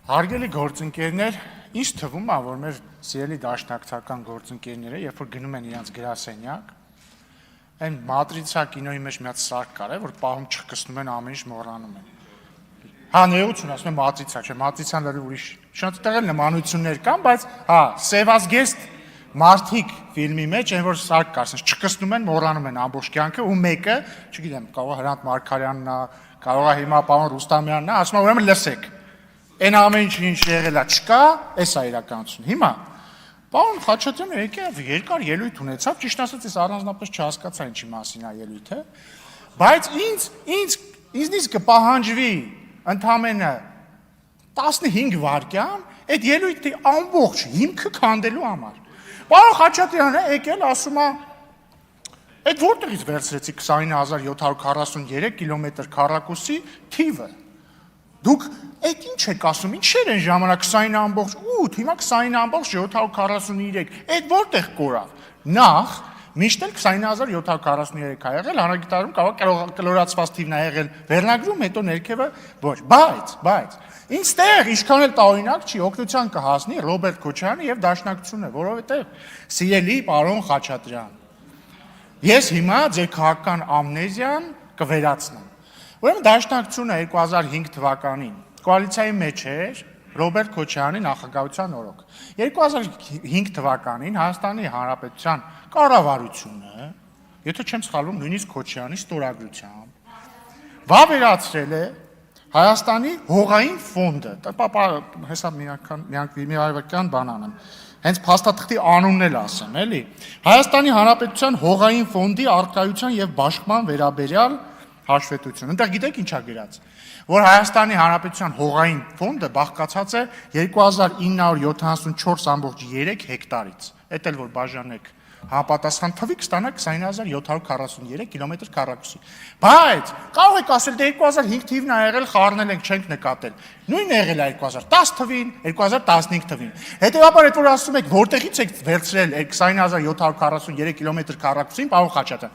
Հարգելի գործընկերներ, ինձ թվում է, որ մեր սիրելի դաշնակցական գործընկերները, երբ որ գնում են իրենց գրասենյակ, այն մատրիցա կինոյի մեջ մի հատ սարք կար, որ պահում չկսնում են, ամեն ինչ մոռանում են։ Հա, ներողություն, ասում եմ մատրիցա, չէ, մատրիցան լրիվ ուրիշ։ Շատ տեղել նմանություններ կան, բայց հա, Սևազգեստ մարդիկ ֆիլմի մեջ այն որ սարք կար, ասես չկսնում են, մոռանում են ամբողջ կյանքը ու մեկը, չգիտեմ, կարող է Հրանտ Մարգարյանն է, կարող է հիմա պարոն Ռուստամյանն է, ասում է ուրեմն լսեք։ Այն ամեն ինչ եղել է չկա, էս է իրականություն։ Հիմա պարոն Խաչատրյանը եկավ երկար ելույթ ունեցավ, ճիշտ ասած ես առանձնապես չհասկացա ինչի մասին է ելույթը, բայց ինձնից կպահանջվի ընդամենը 15 վայրկյան այդ ելույթի ամբողջ հիմքը քանդելու համար։ Պարոն Խաչատրյանը եկել ասում է այդ որտեղից վերցրեցի 29743 կիլոմետր քառակուսի թիվը։ Դուք այդ ինչ եք ասում, ինչեր են ժամանակ 20.8, հիմա 20.743, այդ որտեղ կորավ։ Նախ, միշտ էլ 20.743 է եղել, հանրագիտարում կարող կլորացված թիվն է եղել վերնագրում, հետո ներքևը ոչ, բայց, ինձ ինչքան էլ տարօրինակ չի, օգնության կհասնի Ռոբերտ Քոչարյանը եւ Դաշնակցությունը, որովհետեւ սիրելի պարոն Խաչատրյան, ես հիմա ձեր քաղաքական ամնեզիան կվերացնեմ։ Ուրեմն Դաշնակցությունը 2005 թվականին կոալիցիայի մեջ էր Ռոբերտ Քոչարյանի նախագահության օրոք։ 2005 թվականին Հայաստանի Հանրապետության կառավարությունը, եթե չեմ սխալվում, նույնիսկ Քոչարյանի ստորագրությամբ, վավերացրել է Հայաստանի հողային ֆոնդը, հեսա միայնական բան անեմ, հենց փաստաթղթի անունն էլ ասեմ, էլի, Հայաստանի Հանրապետության հողային ֆոնդի առկայության եւ բաշխման վերաբերյալ հաշվետվություն։ Այնտեղ գիտեք ինչա գրած, որ Հայաստանի Հանրապետության հողային ֆոնդը բաղկացած է 2974.3 հեկտարից։ Էդ էլ որ բաժանեք համապատասխան թվի կստանաք 20743 կիլոմետր քառակուսի։ Բայց կարող եք ասել դե 2005 թիվն ա եղել, խառնել ենք, չենք նկատել։ Նույնն է եղել 2010 թվին, 2015 թվին։ Հետևաբար այդ որ ասում եք որտեղից եք վերցրել 20743 կիլոմետր քառակուսին, պարոն Խաչատրյան,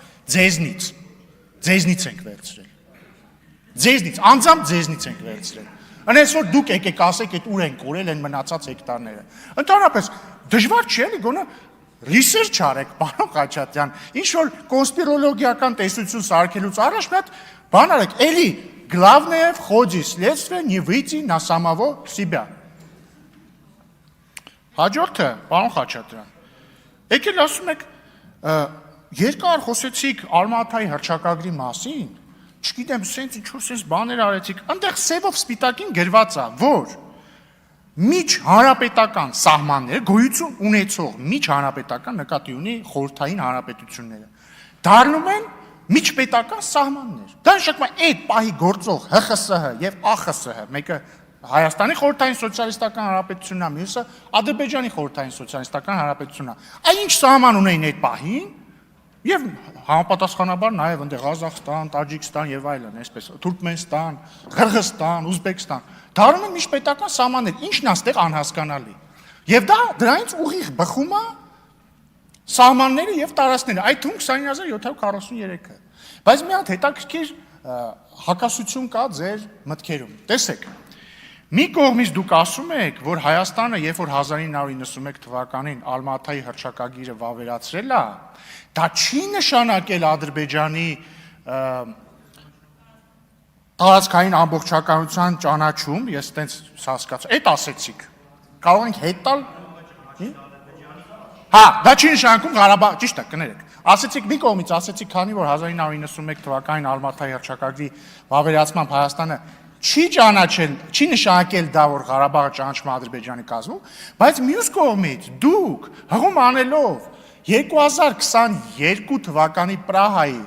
ձեզնից ենք վերցրել։ Ձեզնից, անձամբ ձեզնից ենք վերցրել։ Այնպես որ դուք եկեք ասեք այդ ուր են կորել են մնացած հեկտարները։ Ընդհանրապես դժվար չի էլի գոնե research արեք, պարոն Խաչատրյան, ինչ որ կոնսպիրոլոգիական տեսություն սարքելուց առաջ մի հատ բան արեք, էլի главное в ходе следствия не выйти на самого себя։ Հաջորդը, պարոն Խաչատրյան, եկել ասում եք երկար խոսեցիք Արմաթայի հռչակագրի մասին, չգիտեմ, սենց ինչ-որ սենց բաներ արեցիք, այնտեղ սևով սպիտակին գրված է, որ միջհանրապետական սահմանները, գոյություն ունեցող միջհանրապետական նկատի ունի խորհրդային հանրապետությունները, դառնում են միջպետական սահմաններ։ Դա նշանակում է այդ պահի գործող ՀԽՍՀ եւ ԱԽՍՀ, մեկը Հայաստանի խորհրդային սոցիալիստական հանրապետությունն է, մյուսը Ադրբեջանի խորհրդային սոցիալիստական հանրապետությունն է։ Այն ինչ սահման ունեն այդ պահին, եւ համապատասխանաբար նաեւ ընդ Ղազախստան, Տաջիկստան եւ այլն, այսպես Թուրքմենստան, Ղրղստան, Ուզբեկստան, դառնում են միջպետական սահմաններ, ինչն է այստեղ անհասկանալի։ Եվ դա դրանից ուղիղ բխում է սահմանները եւ տարածքները, այդ թվում 29743-ը։ Բայց մի հատ հետաքրքիր հակասություն կա ձեր մտքերում։ Տեսեք, մի կողմից դուք ասում եք, որ Հայաստանը, երբ որ 1991 թվականին Ալմաթայի հռչակագիրը վավերացրել է, դա չի նշանակել Ադրբեջանի տարածքային ամբողջականության ճանաչում, ես այտենց հասկացա, այդ ասեցիք, կարող ենք հետ տալ։ Հա, դա չի նշանակում Ղարաբաղ, ճիշտ է, կներեք։ Ասեցիք մի կողմից, ասեցիք, քանի որ 1991 թվականին Ալմաթայի հռչակագրի վավերացմամբ Հայաստանը չի նշանակել դա, որ Ղարաբաղը ճանաչում է Ադրբեջանի կազմում, բայց մյուս կողմից դուք հղում անելով 2022 թվականի Պրահայի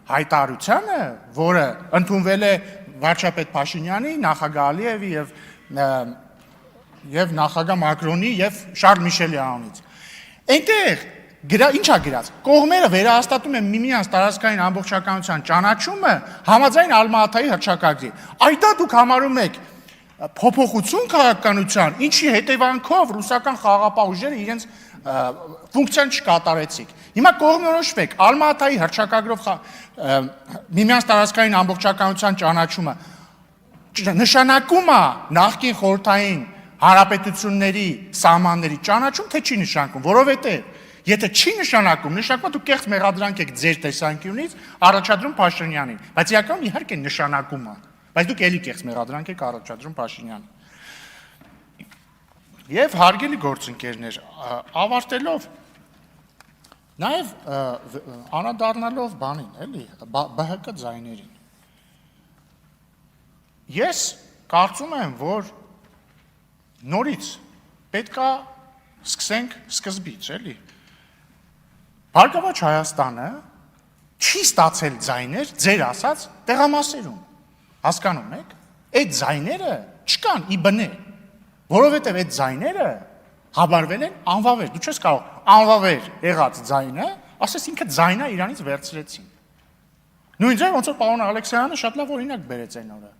հայտարարությանը, որը ընդունվել է վարչապետ Փաշինյանի, նախագահ Ալիևի եւ նախագահ Մակրոնի եւ Շարլ Միշելի անունից։ Այնտեղ ինչա գրած, կողմերը վերահաստատում են միմյանց տարածքային ամբողջականության ճանաչումը համաձայն Ալմաթայի հռչակագրի։ Այդա դուք համարում եք փոփոխություն քաղաքականության, ինչի հետևանքով ռուսական խաղաղապահ ուժերը իրենց ֆունկցիան չկատարեցիք։ Հիմա կողմնորոշվեք Ալմաթայի հռչակագրով միմյանց տարածքային ամբողջականության ճանաչումը նշանակում է նախկին խորհրդային հանրապետությունների սահմանների ճանաչում, թե չի նշանակում, որովհետև եթե չի նշանակում, նշանակում դուք կեղծ մեղադրանք եք ձեր տեսանկյունից առաջադրում Փաշինյանին, բայց իրականում իհարկե նշանակում է, բայց դուք էլի կեղծ մեղադրանք եք առաջադրում Փաշինյանին։ Եվ հարգելի գործընկերներ, ավարտելով նաև անդրադառնալով բանին, էլի, ԲՀԿ ձայներին։ Ես կարծում եմ, որ նորից պետքա սկսենք սկզբից, էլի։ Բարգավաճ Հայաստանը չի ստացել ձայներ ձեր ասած տեղամասերում, հասկանում եք, այդ ձայները չկան ի բնե, որովհետև այդ ձայները հավարվել են անվավեր, դու չես կարող անվավեր եղած ձայնը, ասես ինքը ձայնա իրանից վերցրեցին։ Նույն ձև ոնց որ պարոն Ալեքսյանը շատ լավ օրինակ բերեց այն օրը։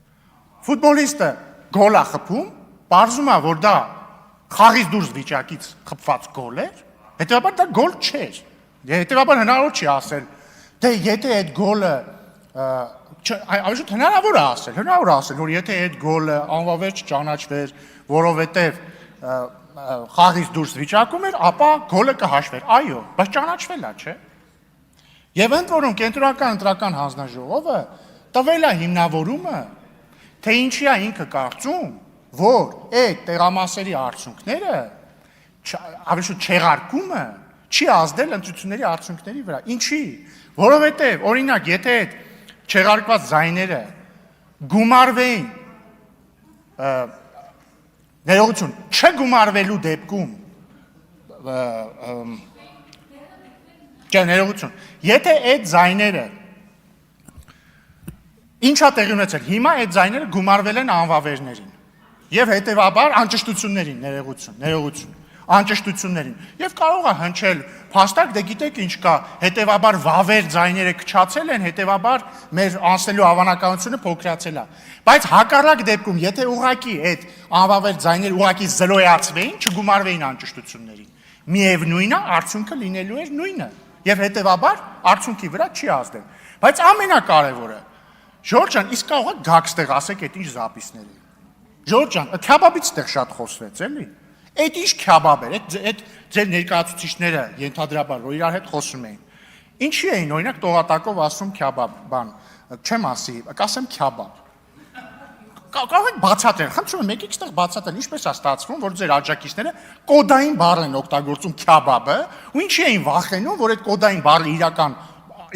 Ֆուտբոլիստը գոլ է խփում, պարզում է, որ դա խաղից դուրս վիճակից խփված գոլ էր, հետևաբար դա գոլ չէր։ Հետևաբար հնարավոր չի ասել, դե եթե այդ գոլը հնարավոր է ասել, որ եթե այդ գոլը անվավեր չճանաչվեր, որովհետև խաղից դուրս վիճակում էր, ապա գոլը կհաշվեր, այո, բայց ճանաչվել է, չէ։ Եվ ընդ որում կենտրոնական ընտրական հանձնաժողովը տվել է հիմնավորումը, թե ինչի է ինքը կարծում, որ այդ տեղամասերի արդյունքները, ավելի շուտ չեղարկումը չի ազդել ընտրությունների արդյունքների վրա։ Ինչի։ Որովհետև, օրինակ, եթե այդ չեղարկված ձայները գումարվեին, ներողություն, չգումարվելու դեպքում, ներողություն, եթե այդ ձայները, ինչա տեղի ունեցել, հիմա այդ ձայները գումարվել են անվավերներին և հետևաբար անճշտություններին, ներողություն, անճշտություններին, և կարող է հնչել փաստակ, դե գիտեք ինչ կա, հետևաբար վավեր ձայները քչացել են, հետևաբար մեր անցնելու հավանականությունը փոքրացել է, բայց հակառակ դեպքում, եթե ուղղակի այդ անվավեր ձայները ուղղակի զրոյացվեին, չգումարվեին անճշտություններին, միևնույն է, արդյունքը լինելու էր նույնը, և հետևաբար արդյունքի վրա չի ազդել, բայց ամենակարևորը, Ժորժ ջան, իսկ կարող եք գաք ստեղ ասեք այդ ինչ զապիսների։ Ժորժ ջան, քյաբաբից ստեղ շատ խոսվեց, էլի։ Այդ ինչ քյաբաբ էր, այդ ձեր ներկայացուցիչները ենթադրաբար, որ իրար հետ խոսում էին։ Ինչի էին, օրինակ, տողատակով ասում քյաբաբ, բան, չեմ ասի, կասեմ քյաբաբ։ Կարող եք բացատրել, խնդրում եմ, եկեք ստեղ բացատրել, ինչպես է ստացվում, որ ձեր աջակիցները կոդային բառ են օգտագործում քյաբաբը, ու ինչի էին վախենում, որ այդ կոդային բառի իրական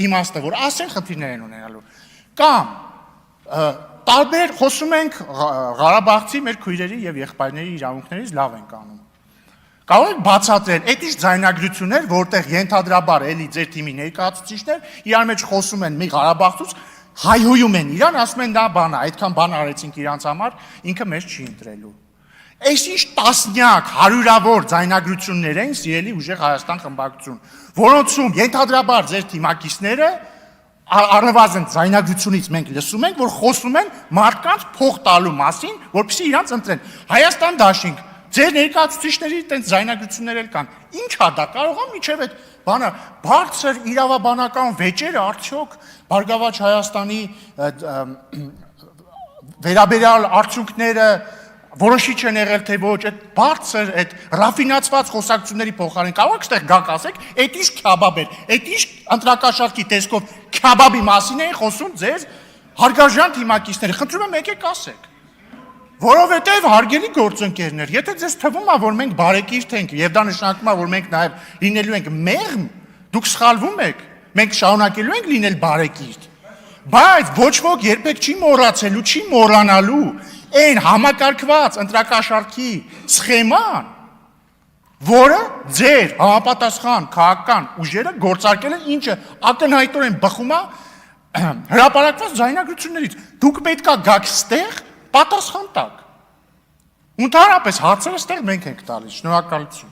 իմաստը, որ ասեն, խնդիրներ են ունենալու։ Կամ տարբեր խոսում ենք Ղարաբաղցի մեր քույրերի եւ եղբայրների իրավունքներից լավ ենք անում։ Կարող եք բացատրել, այդ ինչ ձայնագրություններ, որտեղ ենթադրաբար էլի ձեր թիմի ներկայացուցիչներ իրար մեջ խոսում են մի Ղարաբաղցուց, հայհոյում են իրան, ասում են դա բան է, այդքան բան արեցինք իրանց համար, ինքը մեզ չի ընտրելու։ Այս ինչ տասնյակ, հարյուրավոր ձայնագրություններ են, սիրելի ուժեղ Հայաստան խմբակցություն, որոնցում ենթադրաբար ձեր թիմակիցները առնվազն ձայնագրությունից մենք լսում ենք, որ խոսում են մարդկանց փող տալու մասին, որպեսզի իրանց ընտրեն։ Հայաստան դաշինք, ձեր ներկայացուցիչների այդպես ձայնագրություններ էլ կան։ Ինչ է դա, կարող է միջև այդ բանը բարձր իրավաբանական վեճերը արդյոք Բարգավաճ Հայաստանի վերաբերյալ արդյունքները որոշիչ են եղել թե ոչ, այդ բարձր, այդ ռաֆինացված խոսակցությունների փոխարեն կարող եք ստեղ գաք ասեք, այդ ինչ քյաբաբ էր, այդ ինչ ընտրակաշարքի տեսքով քյաբաբի մասին էին խոսում ձեր հարգարժան թիմակիցները, խնդրում եմ եկեք ասեք։ Որովհետև հարգելի գործընկերներ, եթե ձեզ թվում է, որ մենք բարեկիրթ ենք եւ դա նշանակում է, որ մենք նաեւ լինելու ենք մեղմ, դուք սխալվում եք, մենք շարունակելու ենք լինել բարեկիրթ, բայց ոչ ոք երբեք չի մոռացելու, չի մոռանալու այն համակարգված ընտրակաշարքի սխեման, որը ձեր համապատասխան քաղաքական ուժերը գործարկել են, ինչը ակնհայտորեն բխում է հրապարակված ձայնագրություններից։ Դուք պետք է գաք ստեղ պատասխան տաք։ Ընդհանրապես հարցերը ստեղ մենք ենք տալիս։ Շնորհակալություն։